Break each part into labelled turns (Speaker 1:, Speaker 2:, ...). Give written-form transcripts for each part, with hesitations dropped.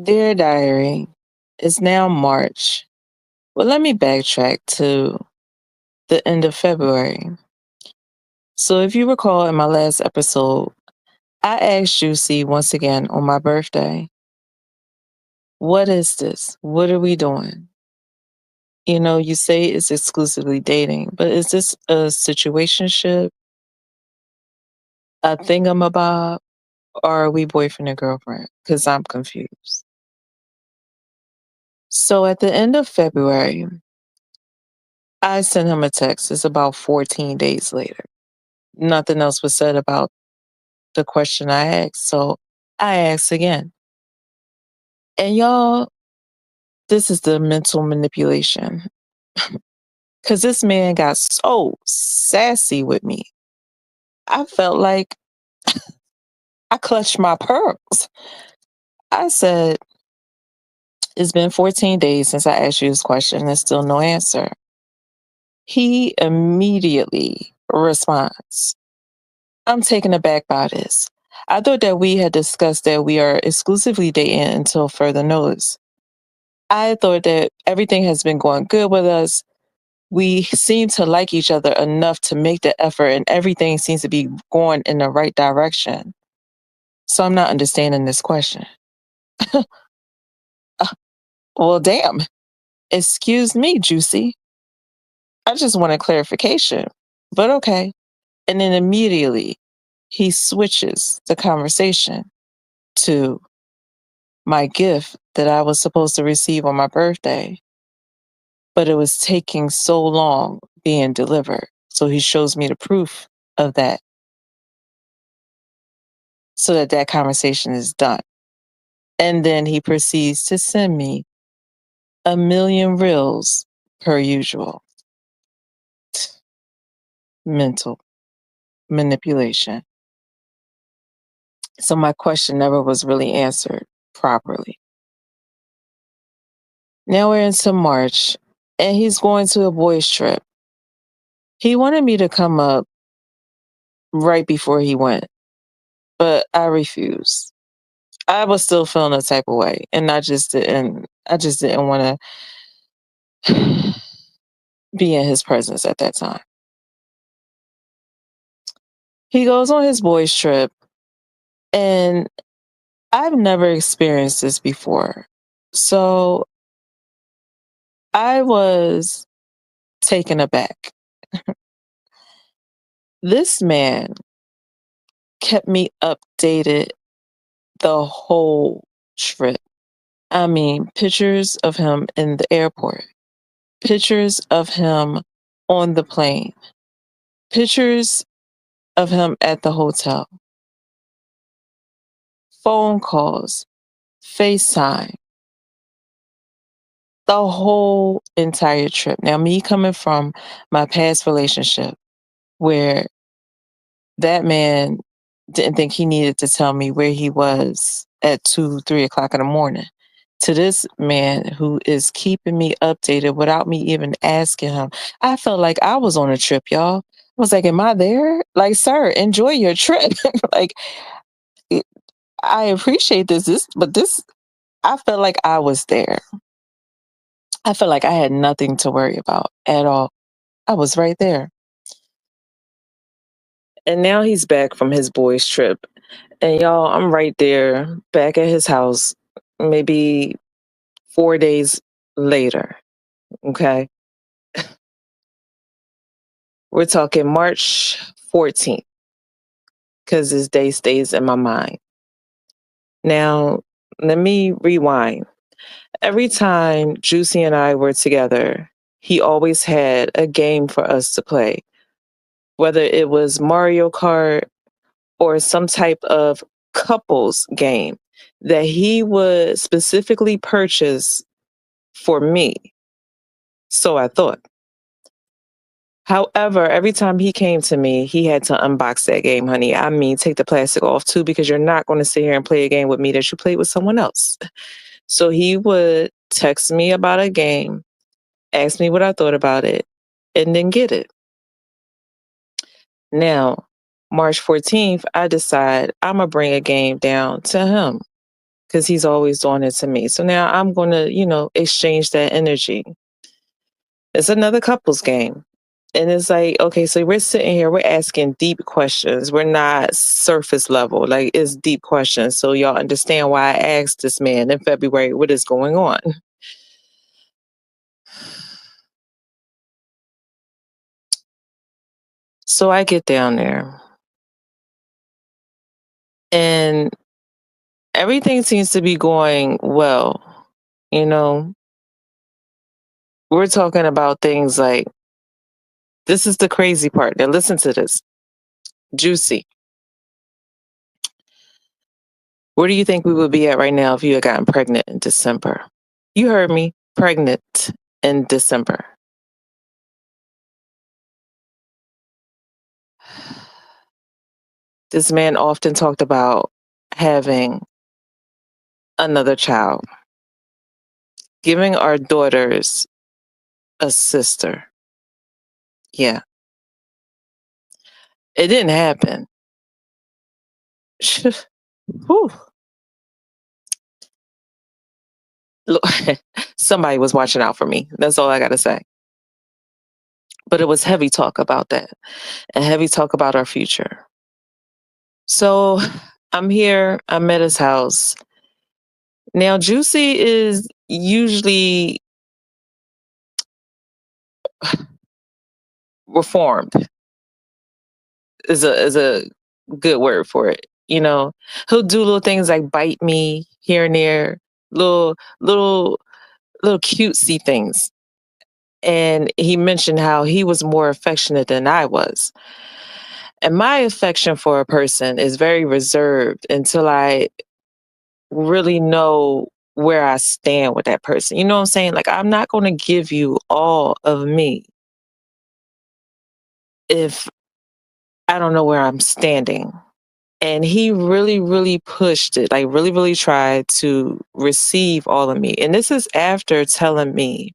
Speaker 1: Dear Diary, it's now March. Well, let me backtrack to the end of February. So, if you recall in my last episode, I asked Juicy once again on my birthday, what is this? What are we doing? You know, you say it's exclusively dating, but is this a situationship, a thingamabob, or are we boyfriend and girlfriend? Because I'm confused. So, at the end of February, I sent him a text. It's about 14 days later. Nothing else was said about the question I asked. So I asked again. And y'all, this is the mental manipulation. Because this man got so sassy with me. I felt like I clutched my pearls. I said, it's been 14 days since I asked you this question and still no answer. He immediately responds, I'm taken aback by this. I thought that we had discussed that we are exclusively dating until further notice. I thought that everything has been going good with us. We seem to like each other enough to make the effort, and everything seems to be going in the right direction. So I'm not understanding this question. Uh, well, damn. Excuse me, Juicy. I just want a clarification, but okay. And then immediately he switches the conversation to my gift that I was supposed to receive on my birthday, but it was taking so long being delivered. So he shows me the proof of that so that that conversation is done. And then he proceeds to send me a million reels per usual. Mental manipulation. So my question never was really answered properly. Now we're into March and he's going to a boys' trip. He wanted me to come up right before he went, but I refused. I was still feeling a type of way, and I just didn't want to be in his presence at that time. He goes on his boys trip, and I've never experienced this before. So I was taken aback. This man kept me updated the whole trip. I mean, pictures of him in the airport, pictures of him on the plane, pictures of him at the hotel, phone calls, FaceTime, the whole entire trip. Now, me coming from my past relationship where that man didn't think he needed to tell me where he was at 2, 3 o'clock in the morning, to this man who is keeping me updated without me even asking him. I felt like I was on a trip, y'all. I was like, am I there? Like, sir, enjoy your trip. Like, it, I appreciate but I felt like I was there. I felt like I had nothing to worry about at all. I was right there. And now he's back from his boys' trip. And y'all, I'm right there back at his house, maybe 4 days later. Okay. We're talking March 14th, because this day stays in my mind. Now, let me rewind. Every time Juicy and I were together, he always had a game for us to play, whether it was Mario Kart or some type of couples game that he would specifically purchase for me. So I thought. However, every time he came to me, he had to unbox that game, honey. I mean, take the plastic off too, because you're not going to sit here and play a game with me that you played with someone else. So he would text me about a game, ask me what I thought about it, and then get it. Now, March 14th, I decide I'm going to bring a game down to him because he's always doing it to me. So now I'm going to, exchange that energy. It's another couples game. And it's like, okay, so we're sitting here, we're asking deep questions. We're not surface level, like it's deep questions. So y'all understand why I asked this man in February what is going on. So I get down there and everything seems to be going well. You know, we're talking about things like this is the crazy part. Now, listen to this. Juicy. Where do you think we would be at right now if you had gotten pregnant in December? You heard me, pregnant in December. This man often talked about having another child, giving our daughters a sister. Yeah, it didn't happen. Whew. Look, somebody was watching out for me. That's all I got to say. But it was heavy talk about that and heavy talk about our future. So I'm here, I'm at his house. Now, Juicy is usually reformed, is a good word for it. He'll do little things like bite me here and there, little little cutesy things. And he mentioned how he was more affectionate than I was. And my affection for a person is very reserved until I really know where I stand with that person. You know what I'm saying? Like, I'm not going to give you all of me if I don't know where I'm standing. And he really, really pushed it, like, really, really tried to receive all of me. And this is after saying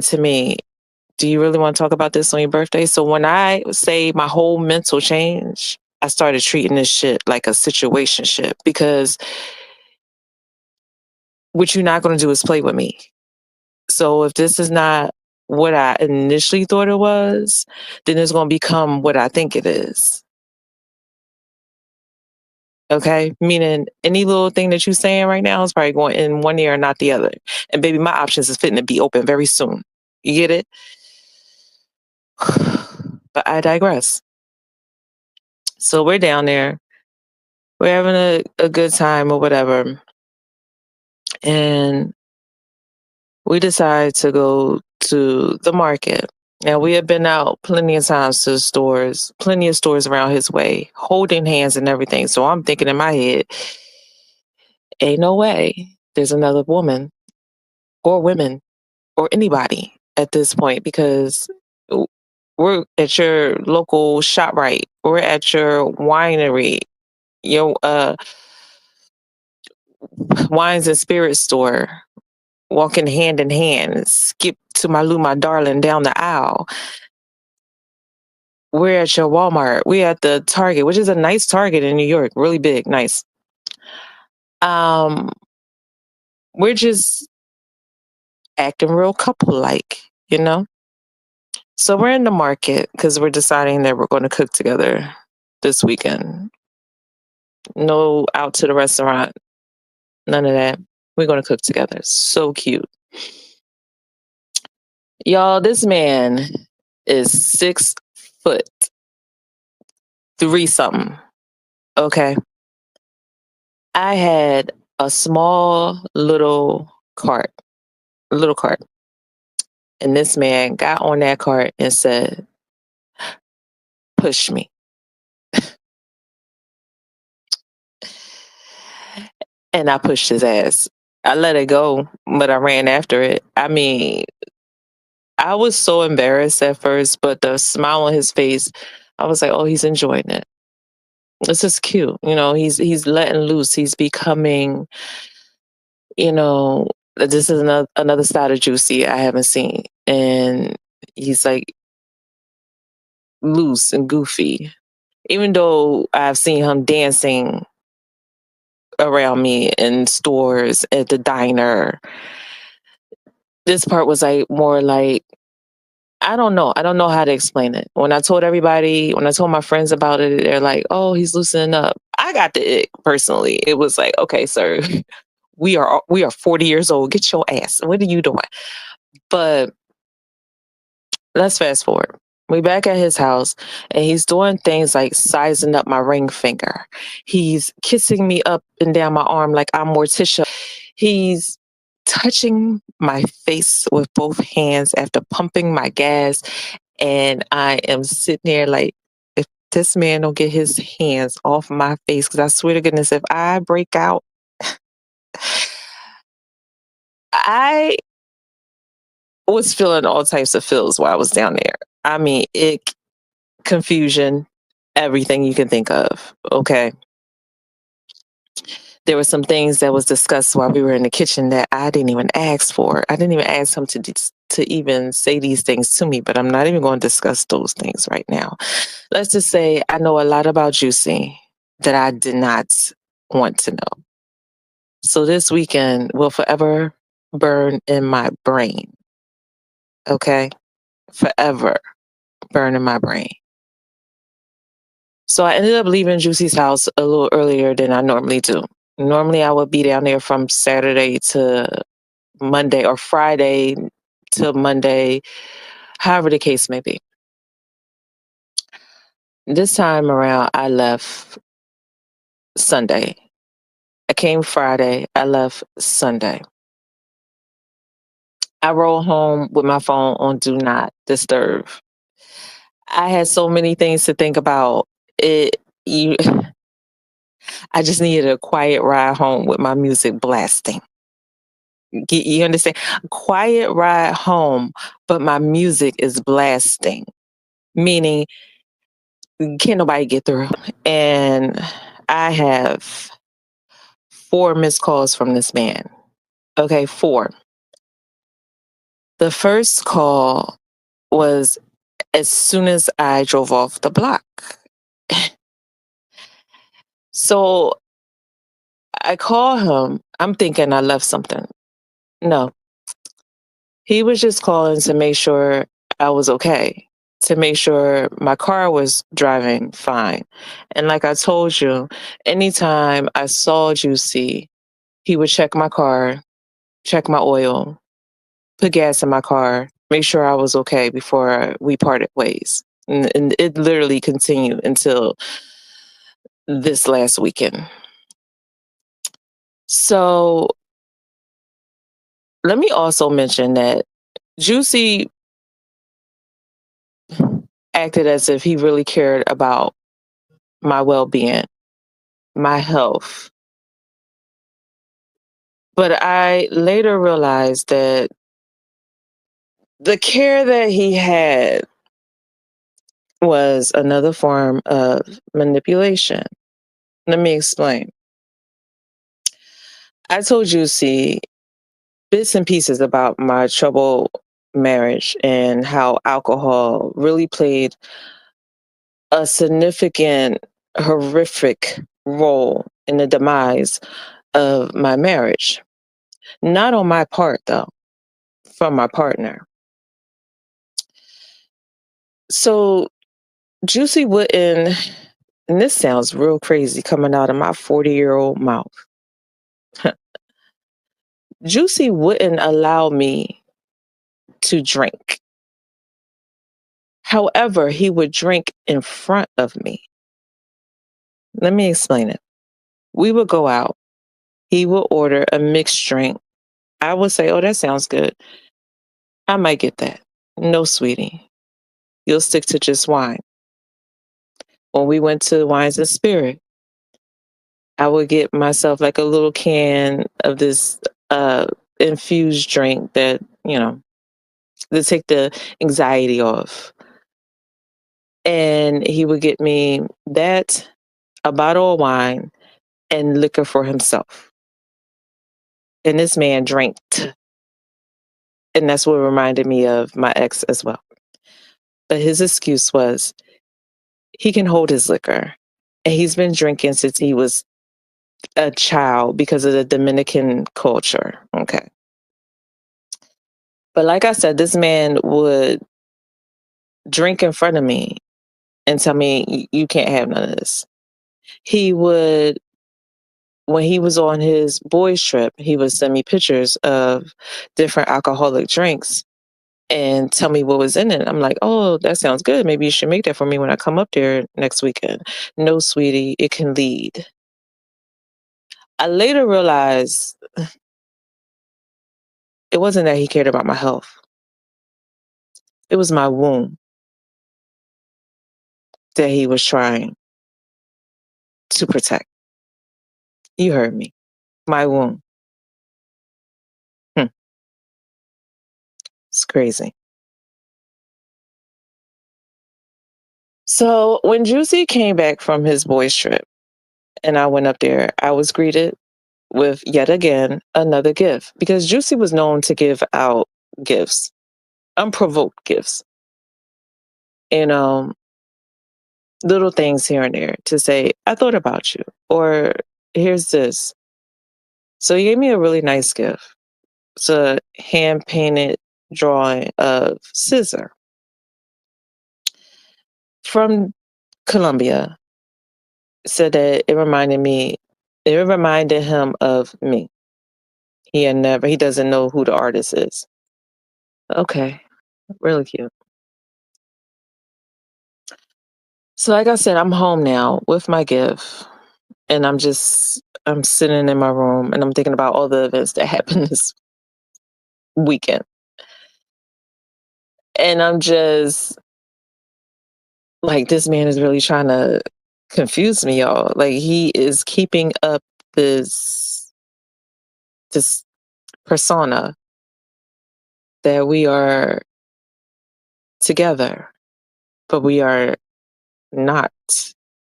Speaker 1: to me, do you really want to talk about this on your birthday? So when I say my whole mental change, I started treating this shit like a situationship because what you're not going to do is play with me. So if this is not what I initially thought it was, then it's going to become what I think it is. Okay. Meaning any little thing that you're saying right now is probably going in one ear and not the other. And baby, my options is fitting to be open very soon. You get it? But I digress. So we're down there. We're having a good time or whatever. And we decide to go to the market. Now we have been out plenty of times to the stores, plenty of stores around his way, holding hands and everything. So I'm thinking in my head, ain't no way there's another woman or women or anybody at this point because we're at your local ShopRite, we're at your winery, your wines and spirits store, walking hand in hand, skip to my Lou, my darling, down the aisle. We're at your Walmart. We're at the Target, which is a nice Target in New York, really big, nice. Um, we're just acting real couple like, you know? So we're in the market because we're deciding that we're going to cook together this weekend. No out to the restaurant, none of that. We're going to cook together. So cute. Y'all, this man is 6 foot, 3 something. Okay. I had a small little cart. And this man got on that cart and said, push me. And I pushed his ass. I let it go, but I ran after it. I mean, I was so embarrassed at first, but the smile on his face, I was like, oh, he's enjoying it. This is cute. He's letting loose. He's becoming, you know, this is another side of Juicy I haven't seen. And he's like loose and goofy. Even though I've seen him dancing around me in stores, at the diner. This part was like more like, I don't know. I don't know how to explain it. When I told everybody, when I told my friends about it, they're like, "Oh, he's loosening up." I got the ick personally. It was like, "Okay, sir, we are 40 years old. Get your ass. What are you doing?" But let's fast forward. We back at his house and he's doing things like sizing up my ring finger. He's kissing me up and down my arm like I'm Morticia. He's touching my face with both hands after pumping my gas. And I am sitting there like, if this man don't get his hands off my face, because I swear to goodness, if I break out, I was feeling all types of feels while I was down there. I mean, confusion, everything you can think of. Okay. There were some things that was discussed while we were in the kitchen that I didn't even ask for. I didn't even ask him to even say these things to me, but I'm not even going to discuss those things right now. Let's just say I know a lot about Juicy that I did not want to know. So this weekend will forever burn in my brain. Okay? Forever burn in my brain. So I ended up leaving Juicy's house a little earlier than I normally do. Normally, I would be down there from Saturday to Monday or Friday to Monday, however the case may be. This time around, I left Sunday. I came Friday. I left Sunday. I rolled home with my phone on Do Not Disturb. I had so many things to think about. It you I just needed a quiet ride home with my music blasting. You understand? Quiet ride home, but my music is blasting, meaning can't nobody get through. And I have 4 missed calls from this man. Okay, 4. The first call was as soon as I drove off the block. So I call him. I'm thinking I left something. No, he was just calling to make sure I was okay, to make sure my car was driving fine. And like I told you, anytime I saw Juicy, he would check my car, check my oil, put gas in my car, make sure I was okay before we parted ways. And it literally continued until this last weekend. So let me also mention that Juicy acted as if he really cared about my well being, my health. But I later realized that the care that he had was another form of manipulation. Let me explain. I told Juicy bits and pieces about my troubled marriage and how alcohol really played a significant, horrific role in the demise of my marriage. Not on my part, though, from my partner. So Juicy wouldn't, and this sounds real crazy coming out of my 40-year-old mouth. Juicy wouldn't allow me to drink. However, he would drink in front of me. Let me explain it. We would go out. He would order a mixed drink. I would say, "Oh, that sounds good. I might get that." "No, sweetie. You'll stick to just wine." When we went to Wines and Spirit, I would get myself like a little can of this uh infused drink that, to take the anxiety off. And he would get me that, a bottle of wine, and liquor for himself. And this man drank. And that's what reminded me of my ex as well. But his excuse was he can hold his liquor. And he's been drinking since he was a child because of the Dominican culture. Okay. But like I said, this man would drink in front of me and tell me, You can't have none of this." He would, when he was on his boys' trip, he would send me pictures of different alcoholic drinks and tell me what was in it. I'm like, "Oh, that sounds good. Maybe you should make that for me when I come up there next weekend." "No, sweetie, it can lead." I later realized it wasn't that he cared about my health. It was my womb that he was trying to protect. You heard me. My womb. Hmm, it's crazy. So when Juicy came back from his boys' trip and I went up there, I was greeted with yet again another gift because Juicy was known to give out gifts, unprovoked gifts, and little things here and there to say, "I thought about you," or "Here's this." So he gave me a really nice gift. It's a hand painted drawing of Scissor from Colombia. Said that it reminded him of me. He doesn't know who the artist is. Okay, really cute. So like I said, I'm home now with my gift and I'm sitting in my room and I'm thinking about all the events that happened this weekend. And I'm just like, this man is really trying to confuse me, y'all. Like he is keeping up this persona that we are together, but we are not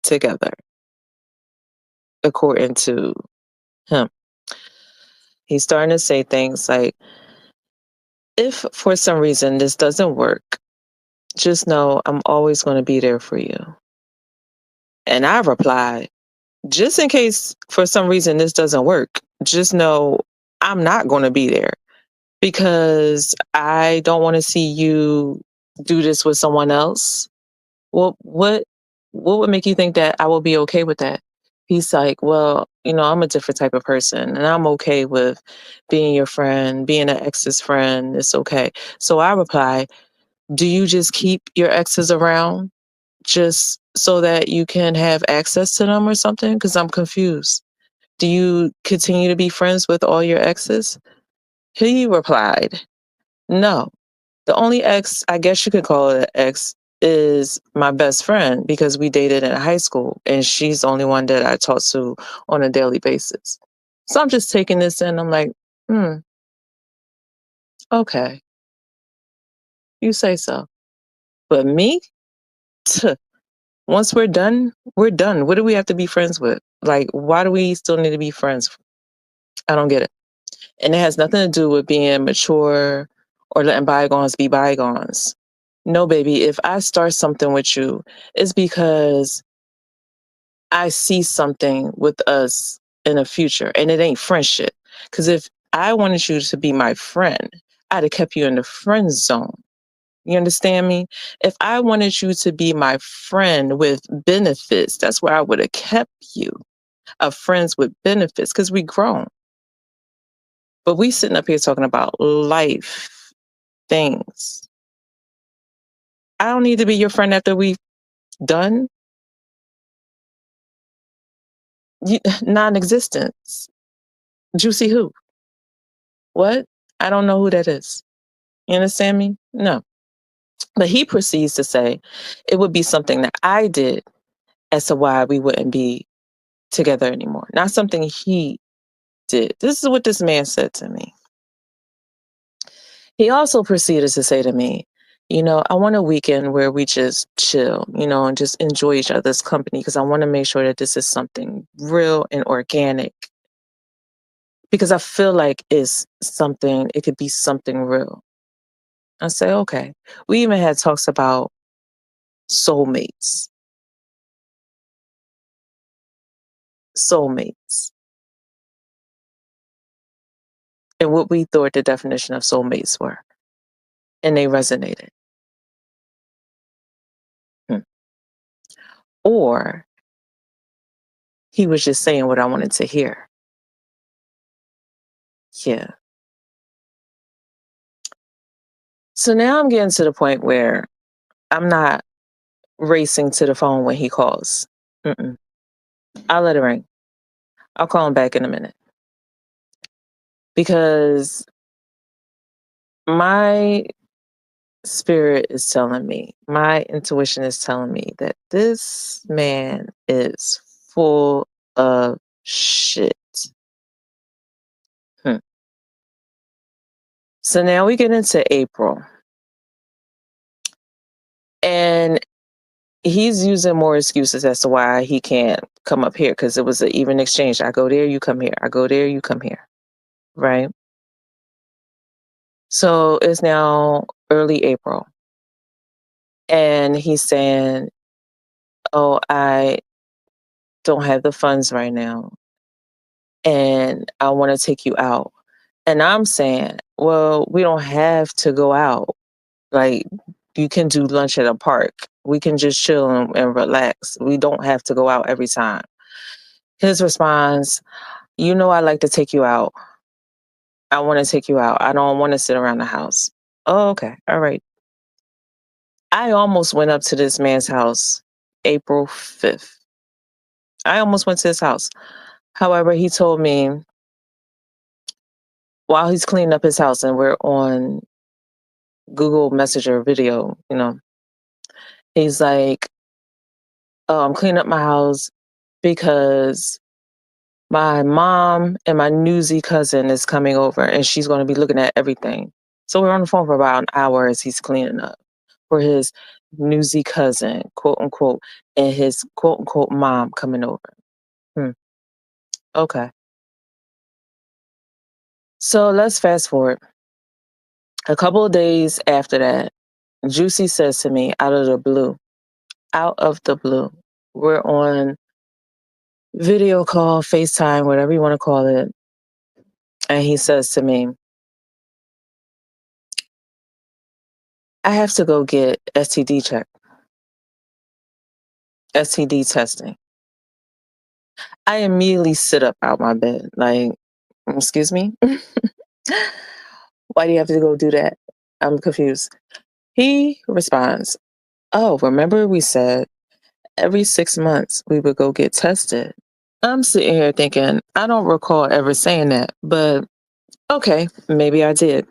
Speaker 1: together, according to him. He's starting to say things like, "If for some reason this doesn't work, just know I'm always going to be there for you." And I replied, "Just in case for some reason this doesn't work, just know I'm not going to be there because I don't want to see you do this with someone else." Well, what would make you think that I will be okay with that? He's like, "Well, I'm a different type of person and I'm okay with being your friend, being an ex's friend. It's okay." So I reply, "Do you just keep your exes around just so that you can have access to them or something? Because I'm confused. Do you continue to be friends with all your exes?" He replied, "No. The only ex, I guess you could call it an ex, is my best friend because we dated in high school and she's the only one that I talk to on a daily basis." So I'm just taking this in. I'm like, hmm, okay, you say so. But me, Tuh, once we're done, we're done. What do we have to be friends with? Like, why do we still need to be friends? I don't get it. And it has nothing to do with being mature or letting bygones be bygones. No, baby, if I start something with you, it's because I see something with us in the future and it ain't friendship. Because if I wanted you to be my friend, I'd have kept you in the friend zone. You understand me? If I wanted you to be my friend with benefits, that's where I would have kept you, a friends with benefits, because we grown. But we sitting up here talking about life things. I don't need to be your friend after we done. Non-existence. Juicy who? What? I don't know who that is. You understand me? No. But he proceeds to say it would be something that I did as to why we wouldn't be together anymore, not something he did. This is what this man said to me. He also proceeded to say to me, "I want a weekend where we just chill, and just enjoy each other's company because I want to make sure that this is something real and organic because I feel like it could be something real." I say, "Okay." We even had talks about soulmates, soulmates. and what we thought the definition of soulmates were, and they resonated. Hmm. Or he was just saying what I wanted to hear. Yeah. So now I'm getting to the point where I'm not racing to the phone when he calls. Mm-mm. I'll let it ring. I'll call him back in a minute because my spirit is telling me, my intuition is telling me that this man is full of shit. Hmm. So now we get into April, and he's using more excuses as to why he can't come up here because it was an even exchange. I go there, you come here. I go there, you come here. Right. So it's now early April, and he's saying, oh, I don't have the funds right now, and I want to take you out. And I'm saying, well, we don't have to go out. Like, you can do lunch at a park. We can just chill and relax. We don't have to go out every time. His response, you know, I like to take you out. I want to take you out. I don't want to sit around the house. Oh, okay. All right. I almost went up to this man's house April 5th. I almost went to his house. However, he told me while he's cleaning up his house and we're on Google Messenger video, he's like, oh, I'm cleaning up my house because my mom and my newsy cousin is coming over and she's going to be looking at everything. So we're on the phone for about an hour as he's cleaning up for his newsy cousin, quote unquote, and his quote unquote mom coming over. Hmm. Okay. So let's fast forward. A couple of days after that, Juicy says to me out of the blue, we're on video call, FaceTime, whatever you want to call it. And he says to me, I have to go get STD testing. I immediately sit up out my bed, like, excuse me? Why do you have to go do that? I'm confused. He responds, oh, remember we said every 6 months we would go get tested. I'm sitting here thinking, I don't recall ever saying that, but okay, maybe I did.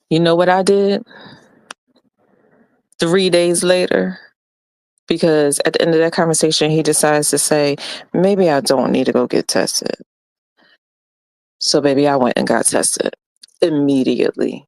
Speaker 1: You know what I did 3 days later? Because at the end of that conversation, he decides to say, maybe I don't need to go get tested. So, baby, I went and got tested immediately.